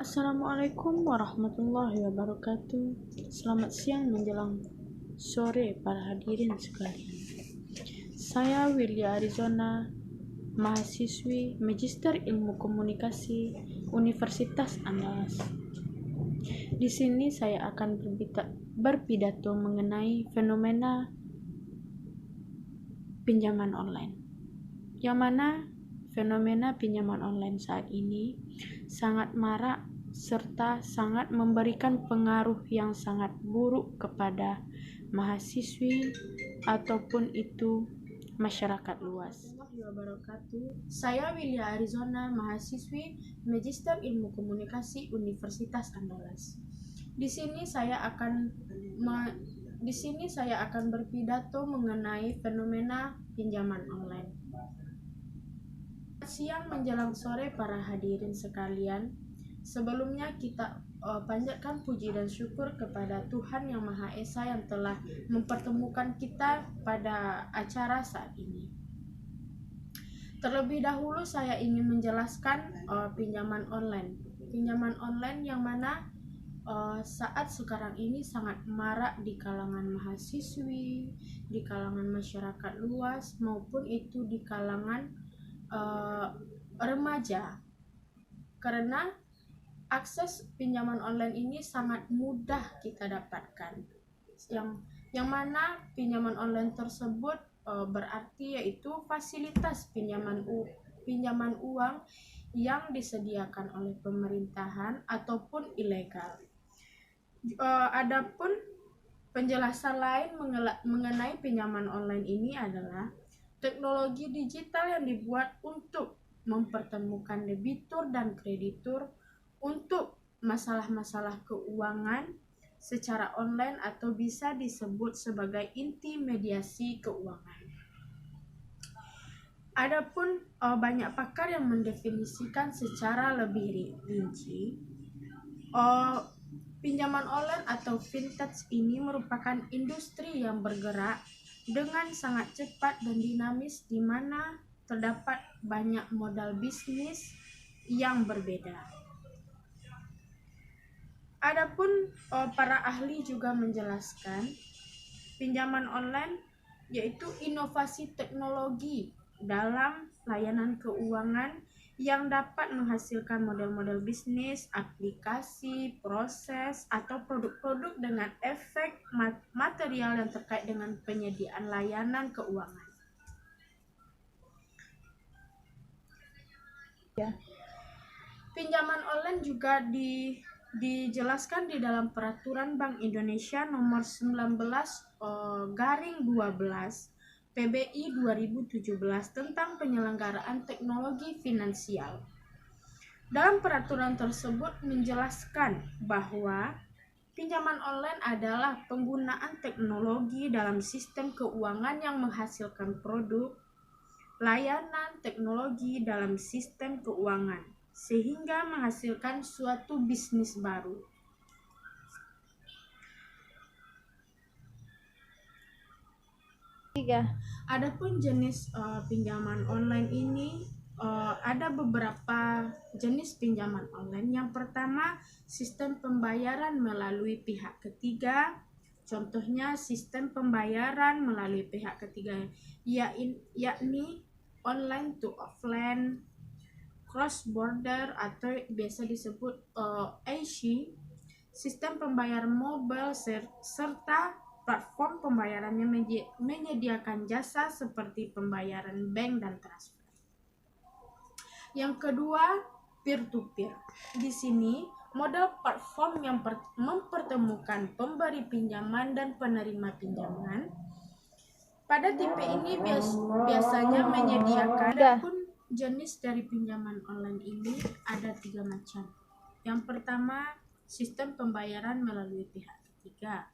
Assalamualaikum warahmatullahi wabarakatuh. Selamat siang menjelang sore para hadirin sekalian. Saya Willy Arizona, mahasiswi Magister Ilmu Komunikasi Universitas Andalas. Di sini saya akan berpidato mengenai fenomena pinjaman online, yang mana fenomena pinjaman online saat ini sangat marak serta sangat memberikan pengaruh yang sangat buruk kepada mahasiswi ataupun itu masyarakat luas. Saya Willy Arizona, mahasiswi Magister Ilmu Komunikasi Universitas Andalas. Di sini saya akan berpidato mengenai fenomena pinjaman online. Siang menjelang sore para hadirin sekalian, sebelumnya kita panjatkan puji dan syukur kepada Tuhan Yang Maha Esa yang telah mempertemukan kita pada acara saat ini. Terlebih dahulu saya ingin menjelaskan pinjaman online. Pinjaman online yang mana saat sekarang ini sangat marak di kalangan mahasiswi, di kalangan masyarakat luas, maupun itu di kalangan remaja, karena akses pinjaman online ini sangat mudah kita dapatkan, yang mana pinjaman online tersebut berarti yaitu fasilitas pinjaman uang yang disediakan oleh pemerintahan ataupun ilegal. Adapun penjelasan lain mengenai pinjaman online ini adalah teknologi digital yang dibuat untuk mempertemukan debitur dan kreditur untuk masalah-masalah keuangan secara online atau bisa disebut sebagai intimidasi keuangan. Adapun banyak pakar yang mendefinisikan secara lebih rinci, pinjaman online atau fintech ini merupakan industri yang bergerak dengan sangat cepat dan dinamis, di mana terdapat banyak modal bisnis yang berbeda. Adapun para ahli juga menjelaskan pinjaman online yaitu inovasi teknologi dalam layanan keuangan yang dapat menghasilkan model-model bisnis, aplikasi, proses, atau produk-produk dengan efek material yang terkait dengan penyediaan layanan keuangan. Pinjaman online juga dijelaskan di dalam Peraturan Bank Indonesia Nomor 19/12 PBI 2017 tentang penyelenggaraan teknologi finansial. Dalam peraturan tersebut menjelaskan bahwa pinjaman online adalah penggunaan teknologi dalam sistem keuangan yang menghasilkan produk, layanan teknologi dalam sistem keuangan, sehingga menghasilkan suatu bisnis baru. Adapun jenis pinjaman online ini ada beberapa jenis pinjaman online. Yang pertama, sistem pembayaran melalui pihak ketiga. Contohnya sistem pembayaran melalui pihak ketiga yakni online to offline, cross border atau biasa disebut AC, sistem pembayaran mobile serta platform pembayarannya menyediakan jasa seperti pembayaran bank dan transfer. Yang kedua, peer-to-peer. Di sini model platform yang mempertemukan pemberi pinjaman dan penerima pinjaman. Pada tipe ini biasanya menyediakan. Adapun jenis dari pinjaman online ini ada 3 macam. Yang pertama, sistem pembayaran melalui pihak ketiga.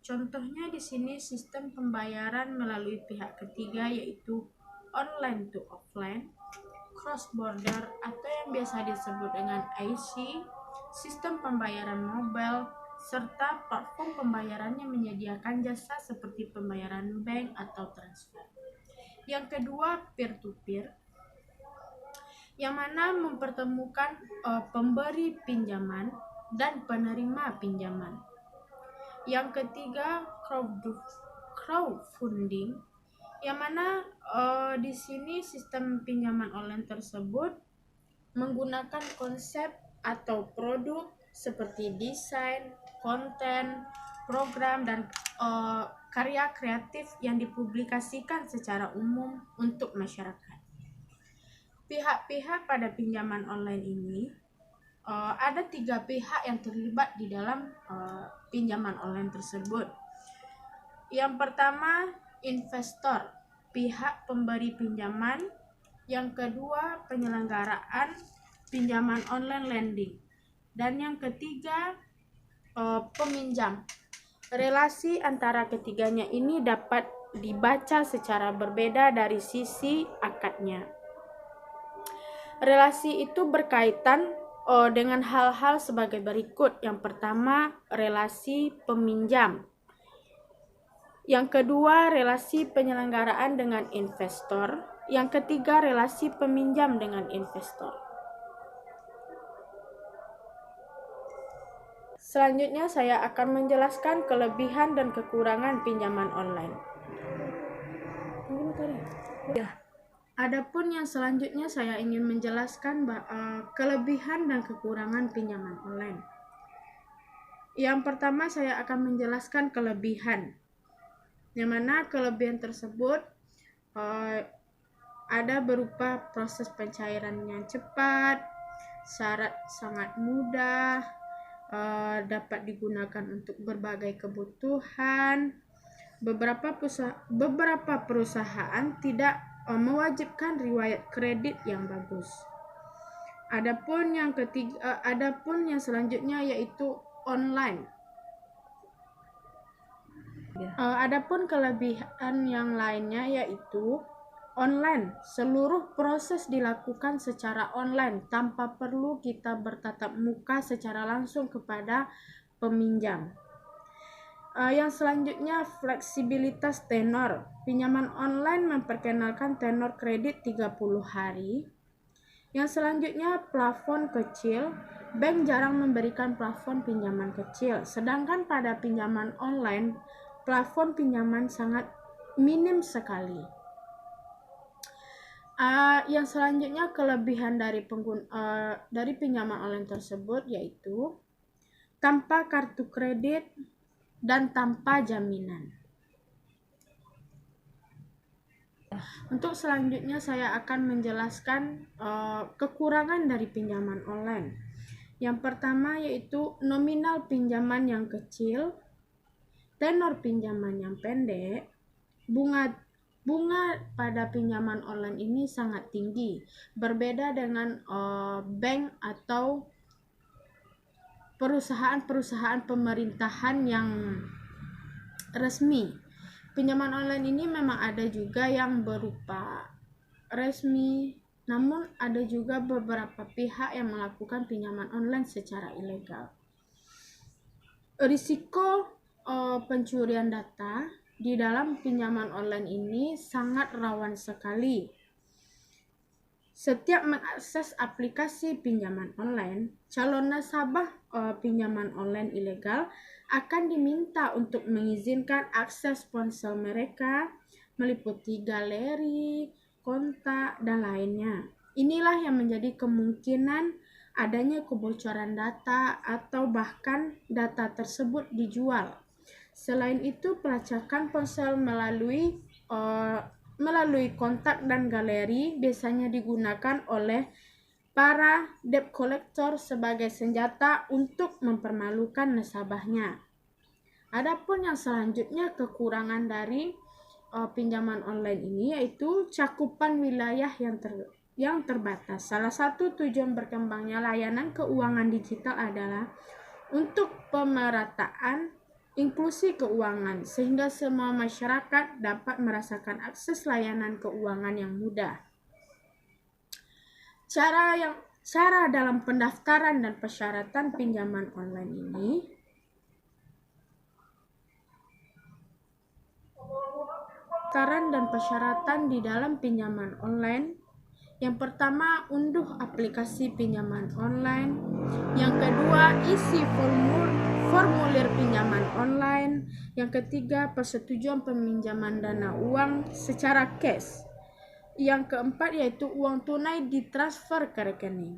Contohnya di sini sistem pembayaran melalui pihak ketiga yaitu online to offline, cross border atau yang biasa disebut dengan IC, sistem pembayaran mobile, serta platform pembayarannya menyediakan jasa seperti pembayaran bank atau transfer. Yang kedua, peer to peer. yang mana mempertemukan pemberi pinjaman dan penerima pinjaman. Yang ketiga, crowdfunding, yang mana di sini sistem pinjaman online tersebut menggunakan konsep atau produk seperti desain, konten, program, dan karya kreatif yang dipublikasikan secara umum untuk masyarakat. Pihak-pihak pada pinjaman online ini ada 3 pihak yang terlibat di dalam pinjaman online tersebut. Yang pertama, investor, pihak pemberi pinjaman. Yang kedua, penyelenggaraan pinjaman online lending. Dan yang ketiga, peminjam. Relasi antara ketiganya ini dapat dibaca secara berbeda dari sisi akadnya. Relasi itu berkaitan dengan hal-hal sebagai berikut. Yang pertama, relasi peminjam. Yang kedua, relasi penyelenggaraan dengan investor. Yang ketiga, relasi peminjam dengan investor. Selanjutnya, saya akan menjelaskan kelebihan dan kekurangan pinjaman online. Adapun yang selanjutnya, saya ingin menjelaskan kelebihan dan kekurangan pinjaman online. Yang pertama, saya akan menjelaskan kelebihan. Yang mana kelebihan tersebut ada berupa proses pencairan yang cepat, syarat sangat mudah, dapat digunakan untuk berbagai kebutuhan. Beberapa perusahaan tidak mewajibkan riwayat kredit yang bagus. Adapun yang selanjutnya yaitu online. Adapun kelebihan yang lainnya yaitu online. Seluruh proses dilakukan secara online tanpa perlu kita bertatap muka secara langsung kepada peminjam. Yang selanjutnya, fleksibilitas tenor. Pinjaman online memperkenalkan tenor kredit 30 hari. Yang selanjutnya, plafon kecil. Bank jarang memberikan plafon pinjaman kecil, sedangkan pada pinjaman online plafon pinjaman sangat minim sekali. Yang selanjutnya, kelebihan dari pinjaman online tersebut yaitu tanpa kartu kredit dan tanpa jaminan. Untuk selanjutnya, saya akan menjelaskan kekurangan dari pinjaman online. Yang pertama yaitu nominal pinjaman yang kecil, tenor pinjaman yang pendek, bunga pada pinjaman online ini sangat tinggi, berbeda dengan bank atau perusahaan-perusahaan pemerintahan yang resmi. Pinjaman online ini memang ada juga yang berupa resmi, namun ada juga beberapa pihak yang melakukan pinjaman online secara ilegal. Risiko pencurian data di dalam pinjaman online ini sangat rawan sekali. Setiap mengakses aplikasi pinjaman online, calon nasabah pinjaman online ilegal akan diminta untuk mengizinkan akses ponsel mereka, meliputi galeri, kontak, dan lainnya. Inilah yang menjadi kemungkinan adanya kebocoran data atau bahkan data tersebut dijual. Selain itu, pelacakan ponsel melalui kontak dan galeri biasanya digunakan oleh para debt collector sebagai senjata untuk mempermalukan nasabahnya. Adapun yang selanjutnya, kekurangan dari pinjaman online ini yaitu cakupan wilayah yang terbatas. Salah satu tujuan berkembangnya layanan keuangan digital adalah untuk pemerataan inklusi keuangan, sehingga semua masyarakat dapat merasakan akses layanan keuangan yang mudah. Cara dalam pendaftaran dan persyaratan pinjaman online ini di dalam pinjaman online Yang pertama, unduh aplikasi pinjaman online. Yang kedua, isi formulir pinjaman online. Yang ketiga, persetujuan peminjaman dana uang secara cash. Yang keempat yaitu uang tunai ditransfer ke rekening.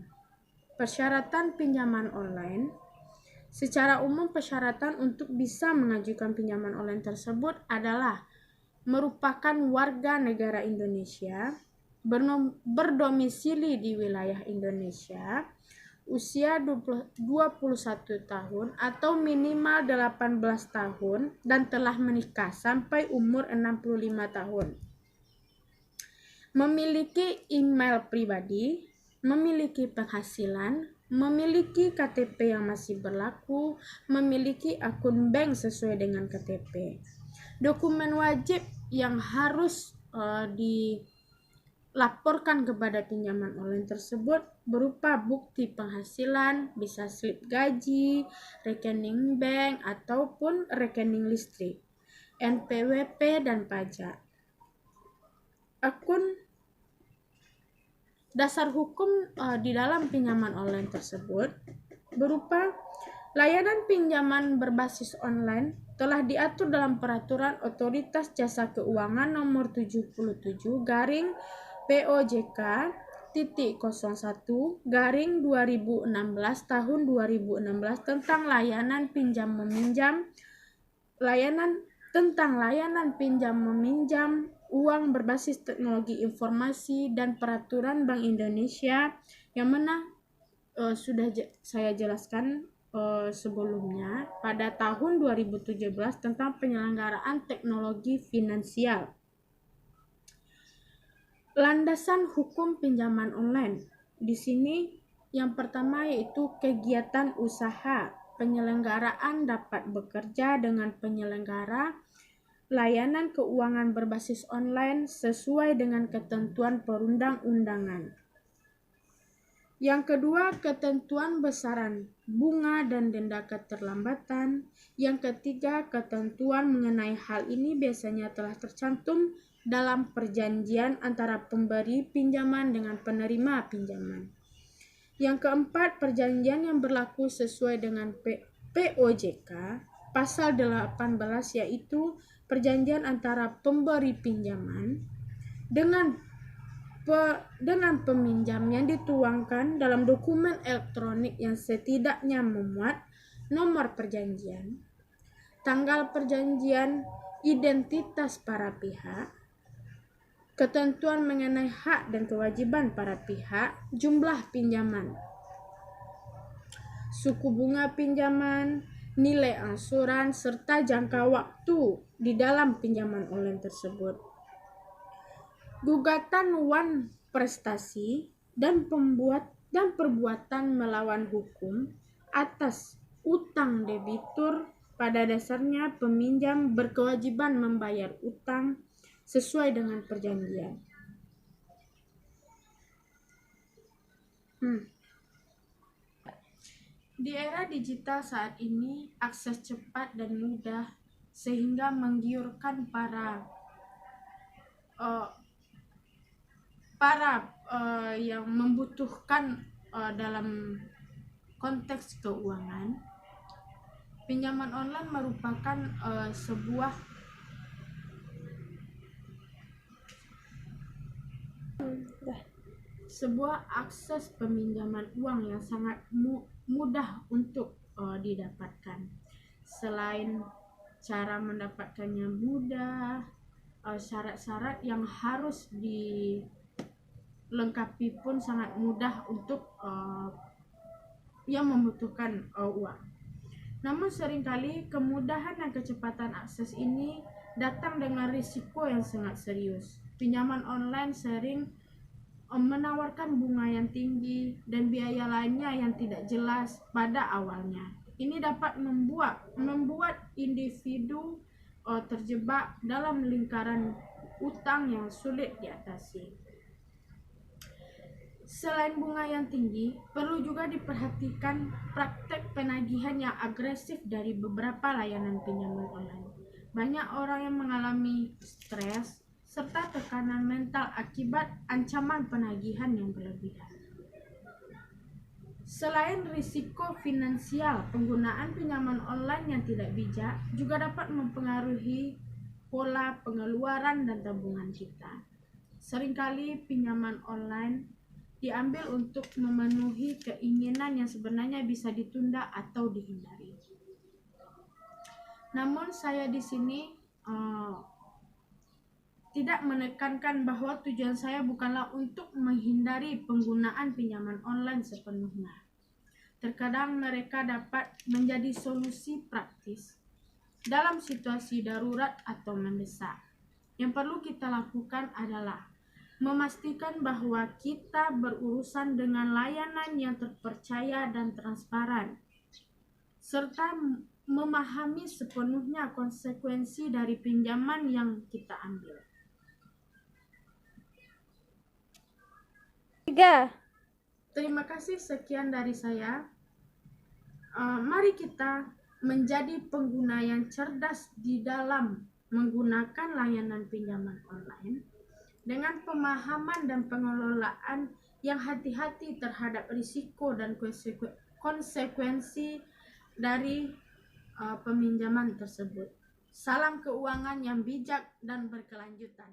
Persyaratan pinjaman online. Secara umum, persyaratan untuk bisa mengajukan pinjaman online tersebut adalah merupakan warga negara Indonesia, berdomisili di wilayah Indonesia, usia 21 tahun atau minimal 18 tahun dan telah menikah sampai umur 65 tahun. Memiliki email pribadi, memiliki penghasilan, memiliki KTP yang masih berlaku, memiliki akun bank sesuai dengan KTP. Dokumen wajib yang harus dilaporkan kepada pinjaman online tersebut berupa bukti penghasilan, bisa slip gaji, rekening bank, ataupun rekening listrik, NPWP, dan pajak. Akun dasar hukum di dalam pinjaman online tersebut berupa layanan pinjaman berbasis online telah diatur dalam Peraturan Otoritas Jasa Keuangan Nomor 77 garing POJK titik 01 garing 2016 tahun 2016 tentang layanan pinjam meminjam uang berbasis teknologi informasi dan Peraturan Bank Indonesia yang mana sudah saya jelaskan sebelumnya pada tahun 2017 tentang penyelenggaraan teknologi finansial. Landasan hukum pinjaman online. Di sini yang pertama yaitu kegiatan usaha. Penyelenggaraan dapat bekerja dengan penyelenggara layanan keuangan berbasis online sesuai dengan ketentuan perundang-undangan. Yang kedua, ketentuan besaran bunga dan denda keterlambatan. Yang ketiga, ketentuan mengenai hal ini biasanya telah tercantum dalam perjanjian antara pemberi pinjaman dengan penerima pinjaman. Yang keempat, perjanjian yang berlaku sesuai dengan POJK pasal 18 yaitu perjanjian antara pemberi pinjaman dengan peminjam yang dituangkan dalam dokumen elektronik yang setidaknya memuat nomor perjanjian, tanggal perjanjian, identitas para pihak, ketentuan mengenai hak dan kewajiban para pihak, jumlah pinjaman, suku bunga pinjaman, nilai angsuran, serta jangka waktu di dalam pinjaman online tersebut. Gugatan wan prestasi dan perbuatan melawan hukum atas utang debitur. Pada dasarnya peminjam berkewajiban membayar utang sesuai dengan perjanjian. Di era digital saat ini, akses cepat dan mudah sehingga menggiurkan para yang membutuhkan dalam konteks keuangan. Pinjaman online merupakan sebuah akses peminjaman uang yang sangat mudah untuk didapatkan. Selain cara mendapatkannya mudah, syarat-syarat yang harus dilengkapi pun sangat mudah untuk yang membutuhkan uang. Namun seringkali kemudahan dan kecepatan akses ini datang dengan risiko yang sangat serius. Pinjaman online sering menawarkan bunga yang tinggi dan biaya lainnya yang tidak jelas pada awalnya. Ini dapat membuat individu terjebak dalam lingkaran utang yang sulit diatasi. Selain bunga yang tinggi, perlu juga diperhatikan praktek penagihan yang agresif dari beberapa layanan pinjaman online. Banyak orang yang mengalami stres serta tekanan mental akibat ancaman penagihan yang berlebihan. Selain risiko finansial, penggunaan pinjaman online yang tidak bijak juga dapat mempengaruhi pola pengeluaran dan tabungan kita. Seringkali pinjaman online diambil untuk memenuhi keinginan yang sebenarnya bisa ditunda atau dihindari. Namun saya di sini tidak menekankan bahwa tujuan saya bukanlah untuk menghindari penggunaan pinjaman online sepenuhnya. Terkadang mereka dapat menjadi solusi praktis dalam situasi darurat atau mendesak. Yang perlu kita lakukan adalah memastikan bahwa kita berurusan dengan layanan yang terpercaya dan transparan, serta memahami sepenuhnya konsekuensi dari pinjaman yang kita ambil. 3. Terima kasih, sekian dari saya. Mari kita menjadi pengguna yang cerdas di dalam menggunakan layanan pinjaman online dengan pemahaman dan pengelolaan yang hati-hati terhadap risiko dan konsekuensi dari peminjaman tersebut. Salam keuangan yang bijak dan berkelanjutan.